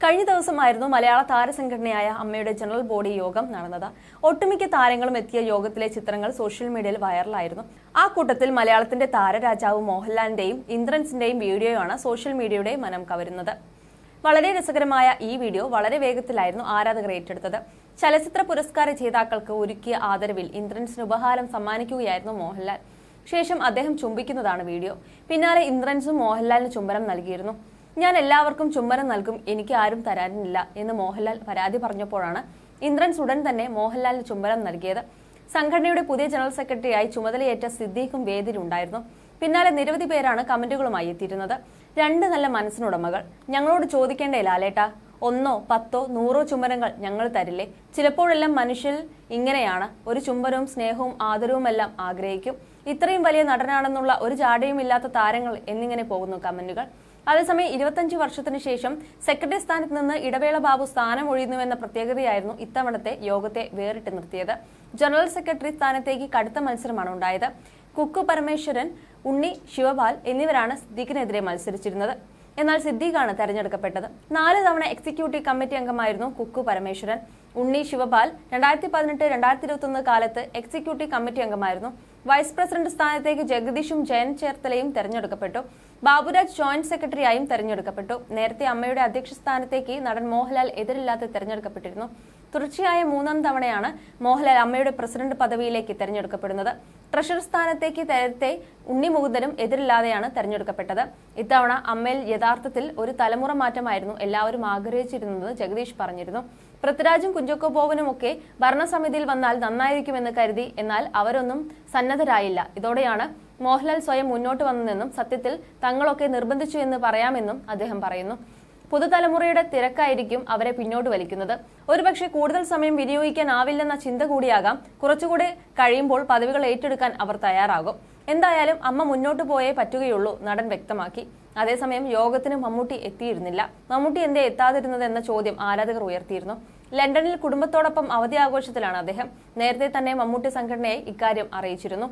കഴിഞ്ഞ ദിവസമായിരുന്നു മലയാള താരസംഘടനയായ അമ്മയുടെ ജനറൽ ബോഡി യോഗം നടന്നത്. ഒട്ടുമിക്ക താരങ്ങളും എത്തിയ യോഗത്തിലെ ചിത്രങ്ങൾ സോഷ്യൽ മീഡിയയിൽ വൈറലായിരുന്നു. ആ കൂട്ടത്തിൽ മലയാളത്തിന്റെ താരരാജാവ് മോഹൻലാലിന്റെയും ഇന്ദ്രൻസിന്റെയും വീഡിയോയാണ് സോഷ്യൽ മീഡിയയുടെ മനം കവരുന്നത്. വളരെ രസകരമായ ഈ വീഡിയോ വളരെ വേഗത്തിലായിരുന്നു ആരാധകർ ഏറ്റെടുത്തത്. ചലച്ചിത്ര പുരസ്കാര ജേതാക്കൾക്ക് ഒരുക്കിയ ആദരവിൽ ഇന്ദ്രൻസിന് ഉപഹാരം സമ്മാനിക്കുകയായിരുന്നു മോഹൻലാൽ. ശേഷം അദ്ദേഹം ചുംബിക്കുന്നതാണ് വീഡിയോ. പിന്നാലെ ഇന്ദ്രൻസും മോഹൻലാലിന് ചുംബനം നൽകിയിരുന്നു. ഞാൻ എല്ലാവർക്കും ചുംബനം നൽകും, എനിക്ക് ആരും തരാനില്ല എന്ന് മോഹൻലാൽ പരാതി പറഞ്ഞപ്പോഴാണ് ഇന്ദ്രൻസ് ഉടൻ തന്നെ മോഹൻലാലിന് ചുംബനം നൽകിയത്. സംഘടനയുടെ പുതിയ ജനറൽ സെക്രട്ടറിയായി ചുമതലയേറ്റ സിദ്ദീഖും വേദിയിലുണ്ടായിരുന്നു. പിന്നാലെ നിരവധി പേരാണ് കമന്റുകളുമായി എത്തിയിരുന്നത്. രണ്ട് നല്ല മനസ്സിനുടമകൾ, ഞങ്ങളോട് ചോദിക്കേണ്ടേ ലാലേട്ടാ, 1, 10, 100 ചുംബനങ്ങൾ ഞങ്ങൾ തരില്ലേ? ചിലപ്പോഴെല്ലാം മനുഷ്യൽ ഇങ്ങനെയാണ്, ഒരു ചുംബനവും സ്നേഹവും ആദരവുമെല്ലാം ആഗ്രഹിക്കും. ഇത്രയും വലിയ നടനാണെന്നുള്ള ഒരു ജാടയും ഇല്ലാത്ത താരങ്ങൾ എന്നിങ്ങനെ പോകുന്നു കമന്റുകൾ. അതേസമയം 25 വർഷത്തിനു ശേഷം സെക്രട്ടറി സ്ഥാനത്ത് നിന്ന് ഇടവേള ബാബു സ്ഥാനം ഒഴിയുന്നുവെന്ന പ്രത്യേകതയായിരുന്നു ഇത്തവണത്തെ യോഗത്തെ വേറിട്ട് നിർത്തിയത്. ജനറൽ സെക്രട്ടറി സ്ഥാനത്തേക്ക് കടുത്ത മത്സരമാണ് ഉണ്ടായത്. കുക്കു പരമേശ്വരൻ, ഉണ്ണി ശിവപാൽ എന്നിവരാണ് സിദ്ദീഖിനെതിരെ മത്സരിച്ചിരുന്നത്. എന്നാൽ സിദ്ദീഖാണ് തെരഞ്ഞെടുക്കപ്പെട്ടത്. 4 തവണ എക്സിക്യൂട്ടീവ് കമ്മിറ്റി അംഗമായിരുന്നു കുക്കു പരമേശ്വരൻ. ഉണ്ണി ശിവപാൽ 2018-2021 കാലത്ത് എക്സിക്യൂട്ടീവ് കമ്മിറ്റി അംഗമായിരുന്നു. വൈസ് പ്രസിഡന്റ് സ്ഥാനത്തേക്ക് ജഗദീഷും ജയൻ ചേർത്തലയും തെരഞ്ഞെടുക്കപ്പെട്ടു. ബാബുരാജ് ജോയിന്റ് സെക്രട്ടറിയായും തെരഞ്ഞെടുക്കപ്പെട്ടു. നേരത്തെ അമ്മയുടെ അധ്യക്ഷ സ്ഥാനത്തേക്ക് നടൻ മോഹൻലാൽ എതിരില്ലാതെ തെരഞ്ഞെടുക്കപ്പെട്ടിരുന്നു. തുടർച്ചയായ 3ാം തവണയാണ് മോഹൻലാൽ അമ്മയുടെ പ്രസിഡന്റ് പദവിയിലേക്ക് തെരഞ്ഞെടുക്കപ്പെടുന്നത്. ട്രഷറർ സ്ഥാനത്തേക്ക് നേരത്തെ ഉണ്ണി മുകുന്ദനും എതിരില്ലാതെയാണ് തെരഞ്ഞെടുക്കപ്പെട്ടത്. ഇത്തവണ അമ്മയിൽ യഥാർത്ഥത്തിൽ ഒരു തലമുറ മാറ്റമായിരുന്നു എല്ലാവരും ആഗ്രഹിച്ചിരുന്നത് ജഗദീഷ് പറഞ്ഞിരുന്നു. പൃഥ്വിരാജും കുഞ്ചാക്കോ ബോബനുമൊക്കെ ഭരണസമിതിയിൽ വന്നാൽ നന്നായിരിക്കുമെന്ന് കരുതി, എന്നാൽ അവരൊന്നും സന്നദ്ധരായില്ല. ഇതോടെയാണ് മോഹൻലാൽ സ്വയം മുന്നോട്ട് വന്നതെന്നും സത്യത്തിൽ തങ്ങളൊക്കെ നിർബന്ധിച്ചു എന്ന് പറയാമെന്നും അദ്ദേഹം പറയുന്നു. പുതുതലമുറയുടെ തിരക്കായിരിക്കും അവരെ പിന്നോട്ട് വലിക്കുന്നത്. ഒരുപക്ഷെ കൂടുതൽ സമയം വിനിയോഗിക്കാനാവില്ലെന്ന ചിന്ത കൂടിയാകാം. കുറച്ചുകൂടെ കഴിയുമ്പോൾ പദവികൾ ഏറ്റെടുക്കാൻ അവർ തയ്യാറാകും. എന്തായാലും അമ്മ മുന്നോട്ട് പോയേ പറ്റുകയുള്ളൂ, നടൻ വ്യക്തമാക്കി. അതേസമയം യോഗത്തിന് മമ്മൂട്ടി എത്തിയിരുന്നില്ല. മമ്മൂട്ടി എന്തേ എത്താതിരുന്നത് എന്ന ചോദ്യം ആരാധകർ ഉയർത്തിയിരുന്നു. ലണ്ടനിൽ കുടുംബത്തോടൊപ്പം അവധി ആഘോഷത്തിലാണ് അദ്ദേഹം. നേരത്തെ തന്നെ മമ്മൂട്ടി സംഘടനയെ ഇക്കാര്യം അറിയിച്ചിരുന്നു.